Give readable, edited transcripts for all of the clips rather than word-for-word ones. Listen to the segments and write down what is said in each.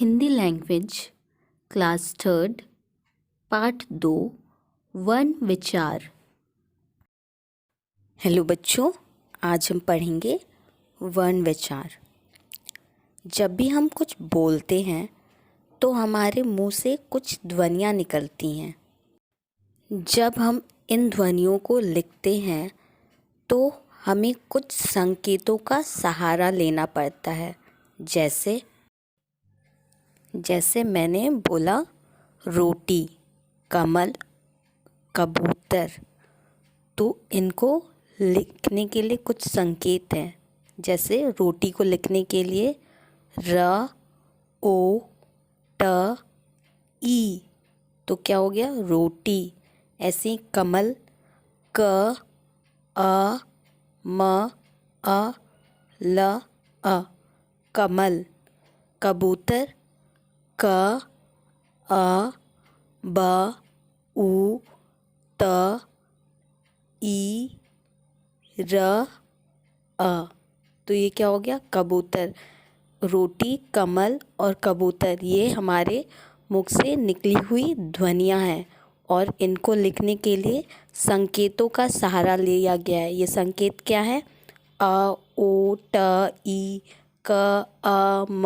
Hindi language class third part 2 one विचार। Hello बच्चों, आज हम पढ़ेंगे वर्ण विचार। जब भी हम कुछ बोलते हैं तो हमारे मुंह से कुछ ध्वनियाँ निकलती हैं। जब हम इन ध्वनियों को लिखते हैं तो हमें कुछ संकेतों का सहारा लेना पड़ता है। जैसे मैंने बोला रोटी, कमल, कबूतर, तो इनको लिखने के लिए कुछ संकेत हैं। जैसे रोटी को लिखने के लिए र, ओ, ट, ई, तो क्या हो गया रोटी। ऐसे ही कमल क, अ, म, अ, ल, अ, कमल। कबूतर क, अ, ब, उ, त, ई, र, अ, तो ये क्या हो गया कबूतर। रोटी, कमल और कबूतर ये हमारे मुख से निकली हुई ध्वनियाँ हैं और इनको लिखने के लिए संकेतों का सहारा लिया गया है। ये संकेत क्या है? अ, ओ, ट, ई, क, अ, म,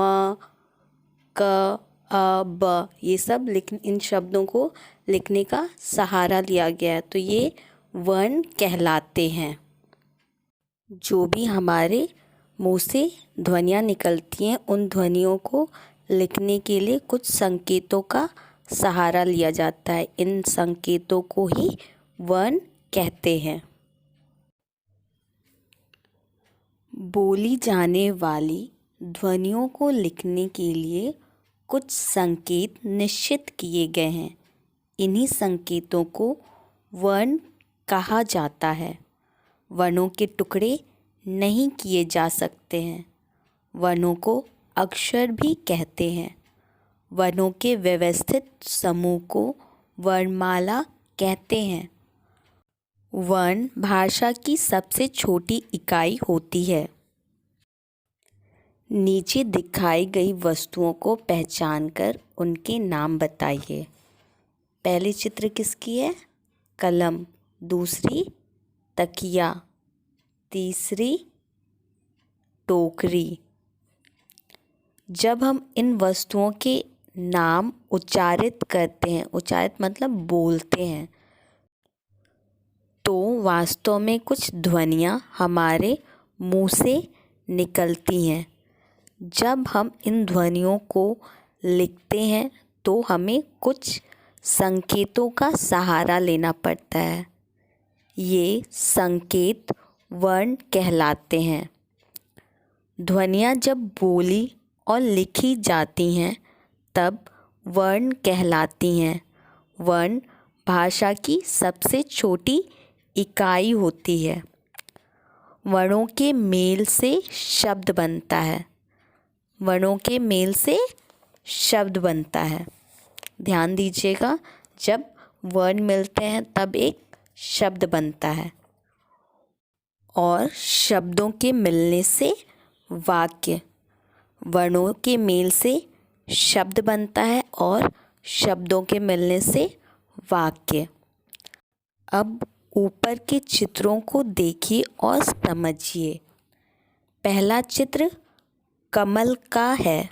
क, अ, ब, ये सब इन शब्दों को लिखने का सहारा लिया गया है। तो ये वर्ण कहलाते हैं। जो भी हमारे मुंह से ध्वनियाँ निकलती हैं उन ध्वनियों को लिखने के लिए कुछ संकेतों का सहारा लिया जाता है। इन संकेतों को ही वर्ण कहते हैं। बोली जाने वाली ध्वनियों को लिखने के लिए कुछ संकेत निश्चित किए गए हैं। इन्हीं संकेतों को वर्ण कहा जाता है। वर्णों के टुकड़े नहीं किए जा सकते हैं। वर्णों को अक्षर भी कहते हैं। वर्णों के व्यवस्थित समूह को वर्णमाला कहते हैं। वर्ण भाषा की सबसे छोटी इकाई होती है। नीचे दिखाई गई वस्तुओं को पहचानकर उनके नाम बताइए। पहली चित्र किसकी है? कलम। दूसरी तकिया। तीसरी टोकरी। जब हम इन वस्तुओं के नाम उच्चारित करते हैं, उच्चारित मतलब बोलते हैं, तो वास्तव में कुछ ध्वनियाँ हमारे मुंह से निकलती हैं। जब हम इन ध्वनियों को लिखते हैं तो हमें कुछ संकेतों का सहारा लेना पड़ता है। ये संकेत वर्ण कहलाते हैं। ध्वनियाँ जब बोली और लिखी जाती हैं तब वर्ण कहलाती हैं। वर्ण भाषा की सबसे छोटी इकाई होती है। वर्णों के मेल से शब्द बनता है। वर्णों के मेल से शब्द बनता है। ध्यान दीजिएगा, जब वर्ण मिलते हैं तब एक शब्द बनता है और शब्दों के मिलने से वाक्य। वर्णों के मेल से शब्द बनता है और शब्दों के मिलने से वाक्य। अब ऊपर के चित्रों को देखिए और समझिए। पहला चित्र कमल का है।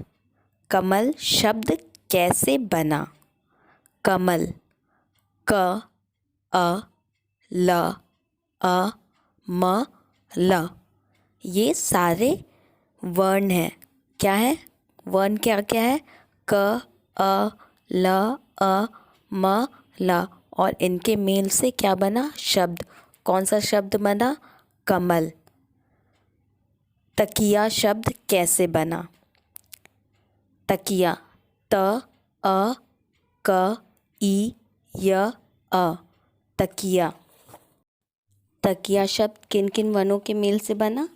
कमल शब्द कैसे बना? कमल क, अ, ल, अ, म, ल, ये सारे वर्ण हैं। क्या है? वर्ण क्या क्या है? क, अ, ल, अ, म, ल, और इनके मेल से क्या बना? शब्द। कौन सा शब्द बना? कमल। तकिया शब्द कैसे बना? तकिया त, अ, क, ई, य, अ, तकिया। तकिया शब्द किन किन वर्णों के मेल से बना?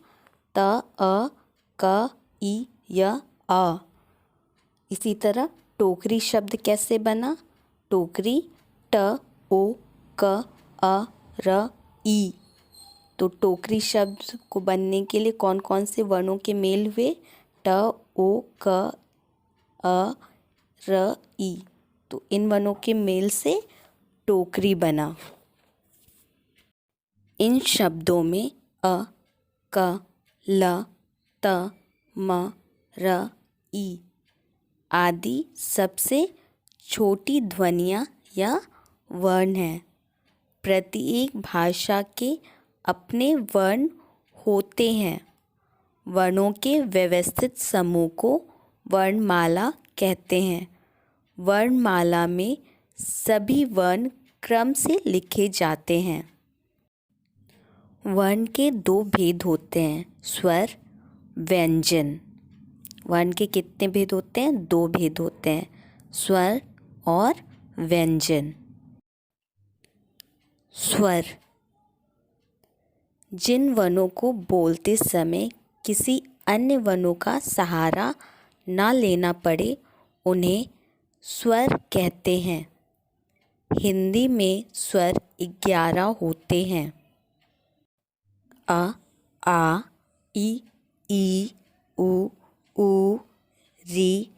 त, अ, क, ई, य, अ। इसी तरह टोकरी शब्द कैसे बना? टोकरी ट, ओ, क, अ, र, ई। तो टोकरी शब्द को बनने के लिए कौन कौन से वर्णों के मेल हुए? ट, ओ, क, अ, र, ई। तो इन वर्णों के मेल से टोकरी बना। इन शब्दों में अ, क, ल, त, म, र, ई आदि सबसे छोटी ध्वनियाँ या वर्ण हैं। प्रत्येक भाषा के अपने वर्ण होते हैं। वर्णों के व्यवस्थित समूह को वर्णमाला कहते हैं। वर्णमाला में सभी वर्ण क्रम से लिखे जाते हैं। वर्ण के दो भेद होते हैं, स्वर, व्यंजन। वर्ण के कितने भेद होते हैं? दो भेद होते हैं, स्वर और व्यंजन। स्वर जिन वर्णों को बोलते समय किसी अन्य वर्णों का सहारा ना लेना पड़े उन्हें स्वर कहते हैं। हिंदी में स्वर 11 होते हैं। अ, आ, ई, उ, री,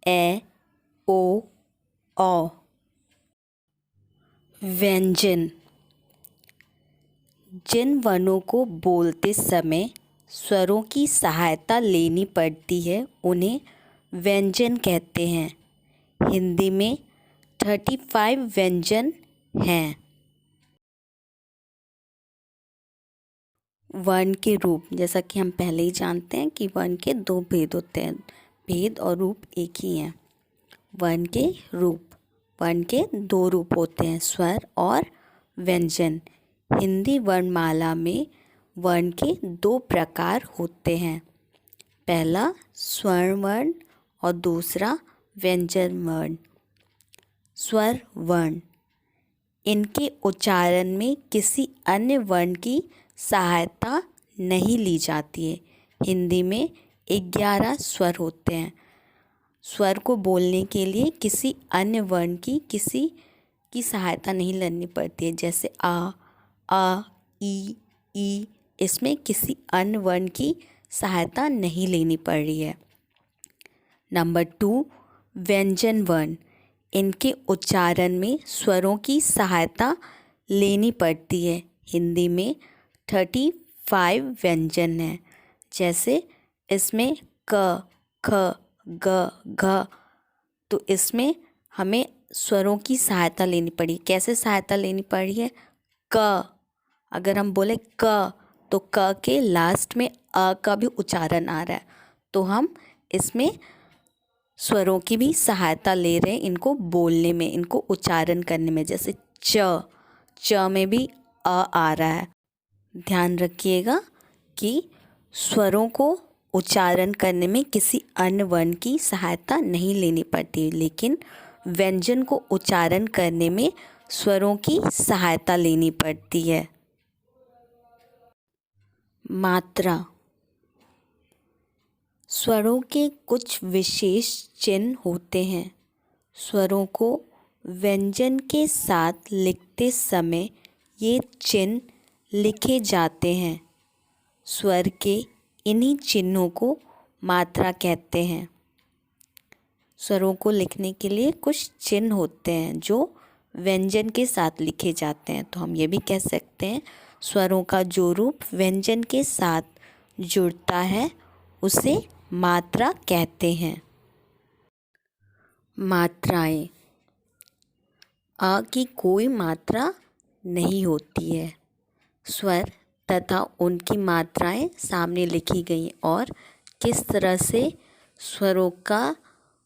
ए, ओ, औ। व्यंजन जिन वर्णों को बोलते समय स्वरों की सहायता लेनी पड़ती है उन्हें व्यंजन कहते हैं। हिंदी में 35 व्यंजन हैं। वर्ण के रूप, जैसा कि हम पहले ही जानते हैं कि वर्ण के दो भेद होते हैं, भेद और रूप एक ही हैं। वर्ण के रूप, वर्ण के दो रूप होते हैं, स्वर और व्यंजन। हिंदी वर्णमाला में वर्ण के दो प्रकार होते हैं, पहला स्वर्ण वर्ण और दूसरा व्यंजन वर्ण। स्वर वर्ण इनके उच्चारण में किसी अन्य वर्ण की सहायता नहीं ली जाती है। हिंदी में 11 स्वर होते हैं। स्वर को बोलने के लिए किसी अन्य वर्ण की किसी की सहायता नहीं लेनी पड़ती है, जैसे आ, ई। इसमें किसी अन्य वर्ण की सहायता नहीं लेनी पड़ रही है। नंबर 2, व्यंजन वर्ण। इनके उच्चारण में स्वरों की सहायता लेनी पड़ती है। हिंदी में 35 व्यंजन हैं, जैसे इसमें क, ख, ग, घ। तो इसमें हमें स्वरों की सहायता लेनी पड़ी। कैसे सहायता लेनी पड़ी है? क, अगर हम बोले क तो क के लास्ट में अ का भी उच्चारण आ रहा है, तो हम इसमें स्वरों की भी सहायता ले रहे हैं इनको बोलने में, इनको उच्चारण करने में। जैसे च में भी अ आ रहा है। ध्यान रखिएगा कि स्वरों को उच्चारण करने में किसी अन्य वर्ण की सहायता नहीं लेनी पड़ती, लेकिन व्यंजन को उच्चारण करने में स्वरों की सहायता लेनी पड़ती है। मात्रा। स्वरों के कुछ विशेष चिन्ह होते हैं। स्वरों को व्यंजन के साथ लिखते समय ये चिन्ह लिखे जाते हैं। स्वर के इन्हीं चिन्हों को मात्रा कहते हैं। स्वरों को लिखने के लिए कुछ चिन्ह होते हैं जो व्यंजन के साथ लिखे जाते हैं, तो हम ये भी कह सकते हैं स्वरों का जो रूप व्यंजन के साथ जुड़ता है उसे मात्रा कहते हैं। मात्राएं। आ की कोई मात्रा नहीं होती है। स्वर तथा उनकी मात्राएं सामने लिखी गई और किस तरह से स्वरों का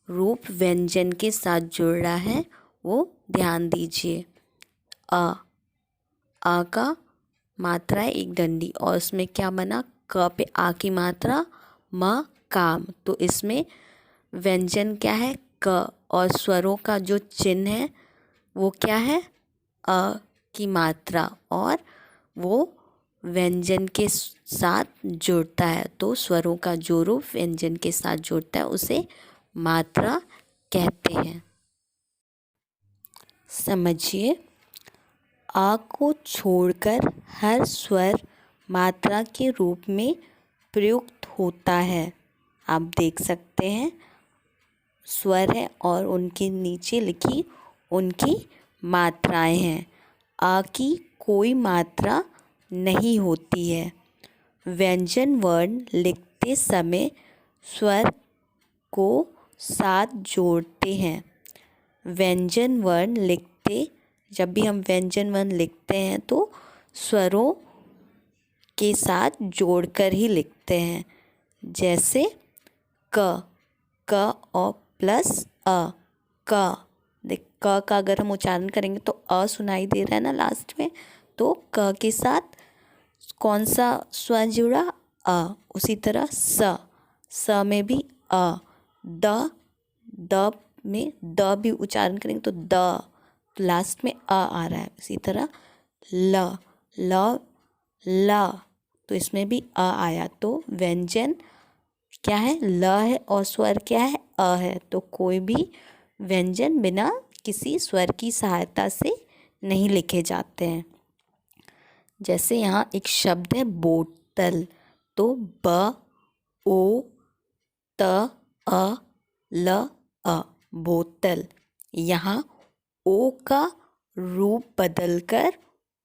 रूप व्यंजन के साथ जुड़ रहा है वो ध्यान दीजिए। आ का मात्रा है एक डंडी और उसमें क्या बना? क पे आ की मात्रा, म काम। तो इसमें व्यंजन क्या है? क, और स्वरों का जो चिन्ह है वो क्या है? अ की मात्रा, और वो व्यंजन के साथ जुड़ता है। तो स्वरों का जो रूप व्यंजन के साथ जुड़ता है उसे मात्रा कहते हैं। समझिए, आ को छोड़कर हर स्वर मात्रा के रूप में प्रयुक्त होता है। आप देख सकते हैं स्वर हैं और उनके नीचे लिखी उनकी मात्राएं हैं। आ की कोई मात्रा नहीं होती है। व्यंजन वर्ण लिखते समय स्वर को साथ जोड़ते हैं। व्यंजन वर्ण लिखते जब भी हम व्यंजन वर्ण लिखते हैं तो स्वरों के साथ जोड़कर ही लिखते हैं। जैसे क और प्लस अ, क। देख क का अगर हम उच्चारण करेंगे तो अ सुनाई दे रहा है ना लास्ट में, तो क के साथ कौन सा स्वर जुड़ा? अ। उसी तरह स में भी अ। द में द भी उच्चारण करेंगे तो द, लास्ट में आ रहा है। इसी तरह ल ला, तो इसमें भी अ आया। तो व्यंजन क्या है? ल है और स्वर क्या है? अ है। तो कोई भी व्यंजन बिना किसी स्वर की सहायता से नहीं लिखे जाते हैं। जैसे यहाँ एक शब्द है बोतल, तो ब ओ त अ ल अ, बोतल। यहाँ ओ का रूप बदलकर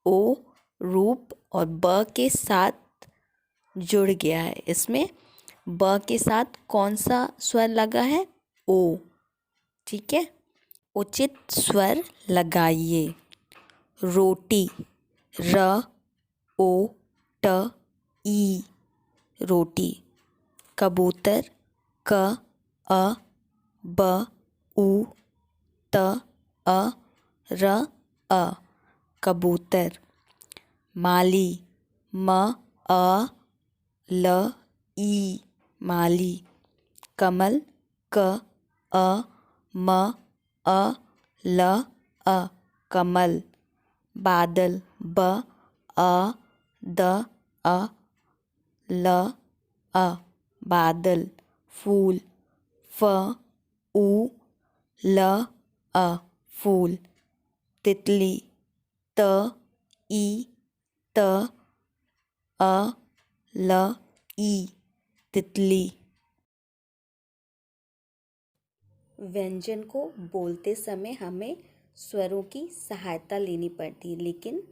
ओ रूप और ब के साथ जुड़ गया है। इसमें ब के साथ कौन सा स्वर लगा है? ओ। ठीक है, उचित स्वर लगाइए। रोटी, र ओ ट ई, रोटी। कबूतर, क अ ब उ त अ र अ, कबूतर। माली, म अ ल ई, माली। कमल, क अ म अ ल अ, कमल। बादल, ब अ द अ ल अ, बादल। फूल, फ ऊ ल अ, फूल। तितली, त ई त अ ल ई, तितली। व्यंजन को बोलते समय हमें स्वरों की सहायता लेनी पड़ती है, लेकिन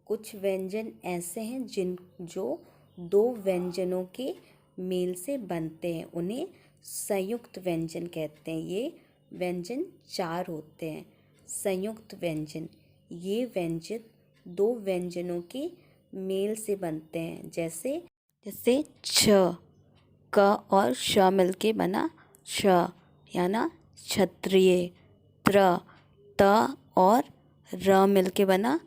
कुछ व्यंजन ऐसे हैं जो दो व्यंजनों के मेल से बनते हैं, उन्हें संयुक्त व्यंजन कहते हैं। ये व्यंजन 4 होते हैं। संयुक्त व्यंजन, ये व्यंजन दो व्यंजनों के मेल से बनते हैं। जैसे छ, क और श मिलके बना श, याना क्षत्रिय। त और र मिलके बना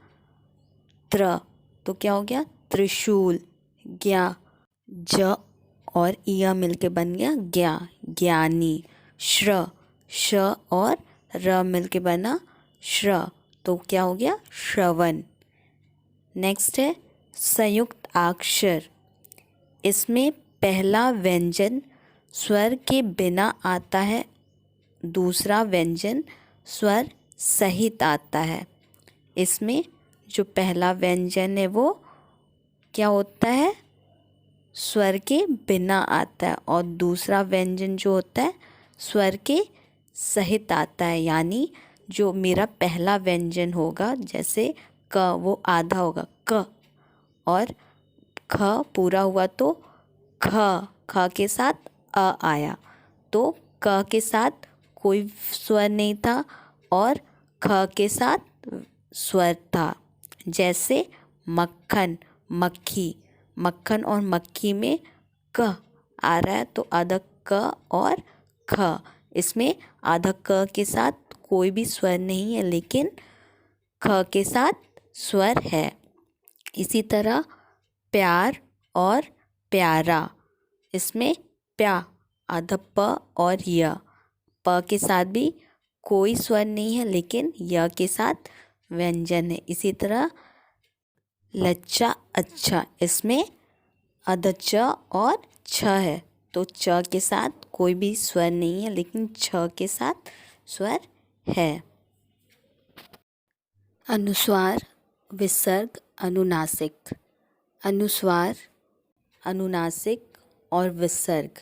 त्र, तो क्या हो गया? त्रिशूल। ज्ञा, ज और इया मिलके बन गया ज्ञा, ज्ञानी। श और र मिलके बना श्र, तो क्या हो गया? श्रवण। नेक्स्ट है संयुक्त अक्षर। इसमें पहला व्यंजन स्वर के बिना आता है, दूसरा व्यंजन स्वर सहित आता है। इसमें जो पहला व्यंजन है वो क्या होता है? स्वर के बिना आता है, और दूसरा व्यंजन जो होता है स्वर के सहित आता है। यानी जो मेरा पहला व्यंजन होगा, जैसे क, वो आधा होगा क, और ख पूरा हुआ तो ख के साथ अ आया, तो क के साथ कोई स्वर नहीं था और ख के साथ स्वर था। जैसे मक्खन, मक्खी। मक्खन और मक्खी में क आ रहा है, तो आधा क और ख। इसमें आधा क के साथ कोई भी स्वर नहीं है, लेकिन ख के साथ स्वर है। इसी तरह प्यार और प्यारा। इसमें प्या, आधा प और य, प के साथ भी कोई स्वर नहीं है, लेकिन य के साथ व्यंजन है। इसी तरह लच्चा, अच्छा। इसमें आधा च और छ है, तो च के साथ कोई भी स्वर नहीं है, लेकिन छ के साथ स्वर है। अनुस्वार, विसर्ग, अनुनासिक। अनुस्वार, अनुनासिक और विसर्ग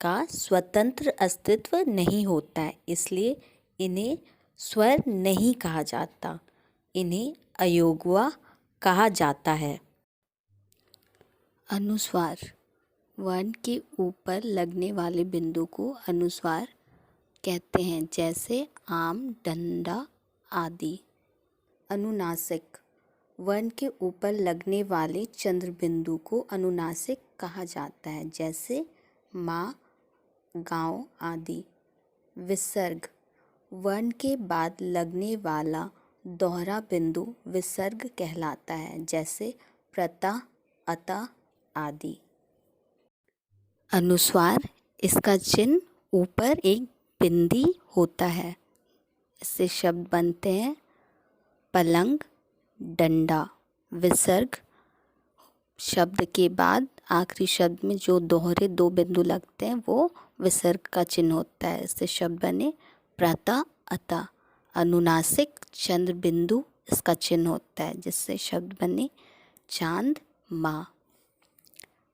का स्वतंत्र अस्तित्व नहीं होता है, इसलिए इन्हें स्वर नहीं कहा जाता। इन्हें अयोगवा कहा जाता है। अनुस्वार वर्ण के ऊपर लगने वाले बिंदु को अनुस्वार कहते हैं, जैसे आम, डंडा आदि। अनुनासिक वर्ण के ऊपर लगने वाले चंद्र बिंदु को अनुनासिक कहा जाता है, जैसे माँ, गाँव आदि। विसर्ग वर्ण के बाद लगने वाला दोहरा बिंदु विसर्ग कहलाता है, जैसे प्रता, अता आदि। अनुस्वार इसका चिन्ह ऊपर एक बिंदी होता है। इससे शब्द बनते हैं पलंग, डंडा। विसर्ग शब्द के बाद आखिरी शब्द में जो दोहरे दो बिंदु लगते हैं वो विसर्ग का चिन्ह होता है। इससे शब्द बने प्रता, अता। अनुनासिक चंद्र बिंदु इसका चिन्ह होता है, जिससे शब्द बने चांद, माँ।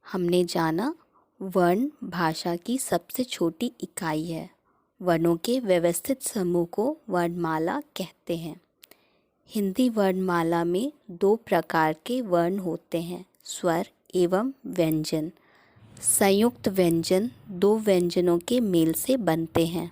हमने जाना वर्ण भाषा की सबसे छोटी इकाई है। वर्णों के व्यवस्थित समूह को वर्णमाला कहते हैं। हिंदी वर्णमाला में 2 प्रकार के वर्ण होते हैं, स्वर एवं व्यंजन। संयुक्त व्यंजन 2 व्यंजनों के मेल से बनते हैं।